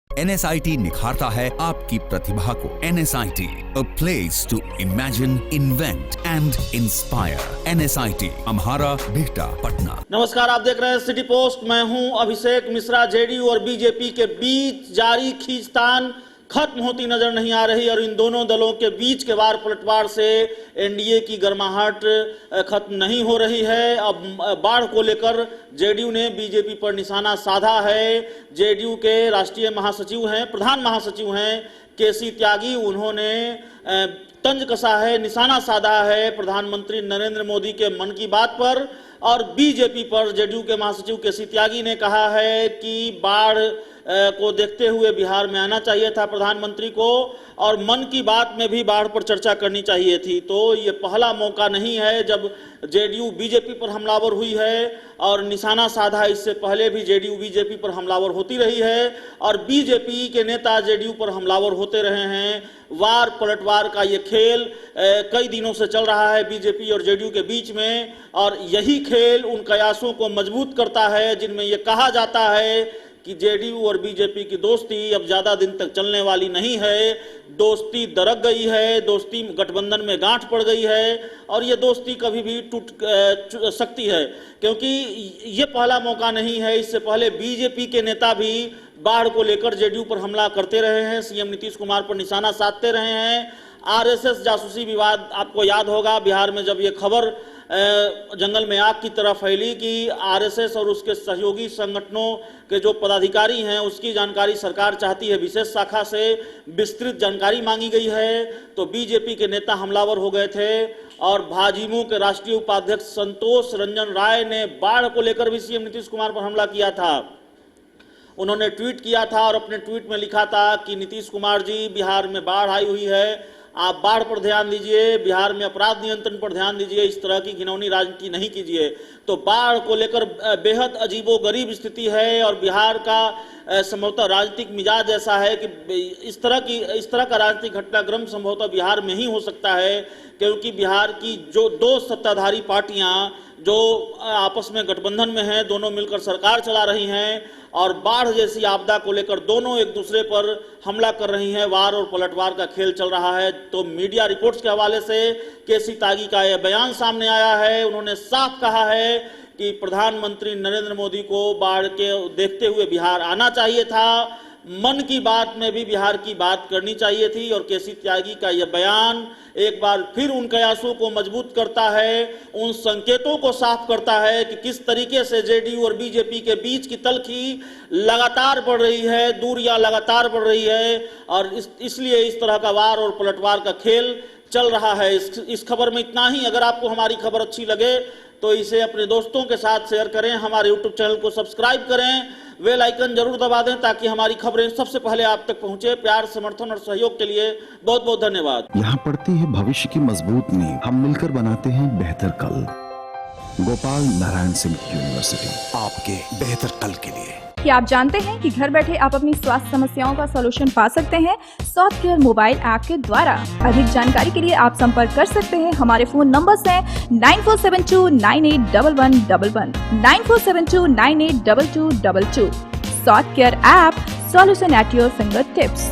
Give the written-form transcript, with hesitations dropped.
NSIT निखारता है आपकी प्रतिभा को। NSIT, a place to imagine, invent and inspire. NSIT, अम्हारा, Bihta, Patna. नमस्कार, आप देख रहे हैं सिटी पोस्ट। मैं हूं अभिषेक मिश्रा। जेडीयू और बीजेपी के बीच जारी खींचतान खत्म होती नजर नहीं आ रही और इन दोनों दलों के बीच के वार पलटवार से एनडीए की गर्माहट खत्म नहीं हो रही है। अब बाढ़ को लेकर जेडीयू ने बीजेपी पर निशाना साधा है। जेडीयू के राष्ट्रीय महासचिव हैं, प्रधान महासचिव हैं केसी त्यागी, उन्होंने तंज कसा है, निशाना साधा है प्रधानमंत्री नरेंद्र मोदी के मन की बात पर। और बीजेपी पर जेडीयू के महासचिव केसी त्यागी ने कहा है कि बाढ़ को देखते हुए बिहार में आना चाहिए था प्रधानमंत्री को और मन की बात में भी बाढ़ पर चर्चा करनी चाहिए थी। तो ये पहला मौका नहीं है जब जेडीयू बीजेपी पर हमलावर हुई है और निशाना साधा। इससे पहले भी जेडीयू बीजेपी पर हमलावर होती रही है और बीजेपी के नेता जेडीयू पर हमलावर होते रहे हैं। वार पलटवार का ये खेल कई दिनों से चल रहा है बीजेपी और जेडीयू के बीच में और यही खेल उन कयासों को मजबूत करता है जिनमें ये कहा जाता है कि जेडीयू और बीजेपी की दोस्ती अब ज्यादा दिन तक चलने वाली नहीं है। दोस्ती दरक गई है, दोस्ती गठबंधन में गांठ पड़ गई है और ये दोस्ती कभी भी टूट सकती है, क्योंकि ये पहला मौका नहीं है। इससे पहले बीजेपी के नेता भी बाढ़ को लेकर जेडीयू पर हमला करते रहे हैं, सीएम नीतीश कुमार पर निशाना साधते रहे हैं। आरएसएस जासूसी विवाद आपको याद होगा, बिहार में जब ये खबर जंगल में आग की तरह फैली कि आरएसएस और उसके सहयोगी संगठनों के जो पदाधिकारी हैं उसकी जानकारी सरकार चाहती है, विशेष शाखा से विस्तृत जानकारी मांगी गई है, तो बीजेपी के नेता हमलावर हो गए थे। और भाजयुमो के राष्ट्रीय उपाध्यक्ष संतोष रंजन राय ने बाढ़ को लेकर भी सीएम नीतीश कुमार पर हमला किया था। उन्होंने ट्वीट किया था और अपने ट्वीट में लिखा था कि नीतीश कुमार जी, बिहार में बाढ़ आई हुई है, आप बाढ़ पर ध्यान दीजिए, बिहार में अपराध नियंत्रण पर ध्यान दीजिए, इस तरह की घिनौनी राजनीति नहीं कीजिए। तो बाढ़ को लेकर बेहद अजीबोगरीब स्थिति है और बिहार का संभवतः राजनीतिक मिजाज ऐसा है कि इस तरह का राजनीतिक घटनाक्रम संभवतः बिहार में ही हो सकता है, क्योंकि बिहार की जो दो सत्ताधारी पार्टियां जो आपस में गठबंधन में हैं, दोनों मिलकर सरकार चला रही हैं और बाढ़ जैसी आपदा को लेकर दोनों एक दूसरे पर हमला कर रही हैं। वार और पलटवार का खेल चल रहा है। तो मीडिया रिपोर्ट्स के हवाले से केसी त्यागी का यह बयान सामने आया है। उन्होंने साफ कहा है कि प्रधानमंत्री नरेंद्र मोदी को बाढ़ के देखते हुए बिहार आना चाहिए था, मन की बात में भी बिहार की बात करनी चाहिए थी। और केसी त्यागी का यह बयान एक बार फिर उन कयासों को मजबूत करता है, उन संकेतों को साफ करता है कि किस तरीके से जेडीयू और बीजेपी के बीच की तल्खी लगातार बढ़ रही है, दूरियां लगातार बढ़ रही है और इसलिए इस तरह का वार और पलटवार का खेल चल रहा है। इस खबर में इतना ही। अगर आपको हमारी खबर अच्छी लगे तो इसे अपने दोस्तों के साथ शेयर करें, हमारे यूट्यूब चैनल को सब्सक्राइब करें, बेल आइकन जरूर दबा दें ताकि हमारी खबरें सबसे पहले आप तक पहुंचे। प्यार, समर्थन और सहयोग के लिए बहुत बहुत धन्यवाद। यहाँ पड़ती है भविष्य की मजबूत नींव, हम मिलकर बनाते हैं बेहतर कल। गोपाल नारायण सिंह यूनिवर्सिटी, आपके बेहतर कल के लिए। क्या आप जानते हैं कि घर बैठे आप अपनी स्वास्थ्य समस्याओं का सलूशन पा सकते हैं सॉफ्टकेयर मोबाइल ऐप के द्वारा। अधिक जानकारी के लिए आप संपर्क कर सकते हैं। हमारे फोन नंबर्स हैं 9472981111, 9472982222। Softcare app, solution at your finger tips.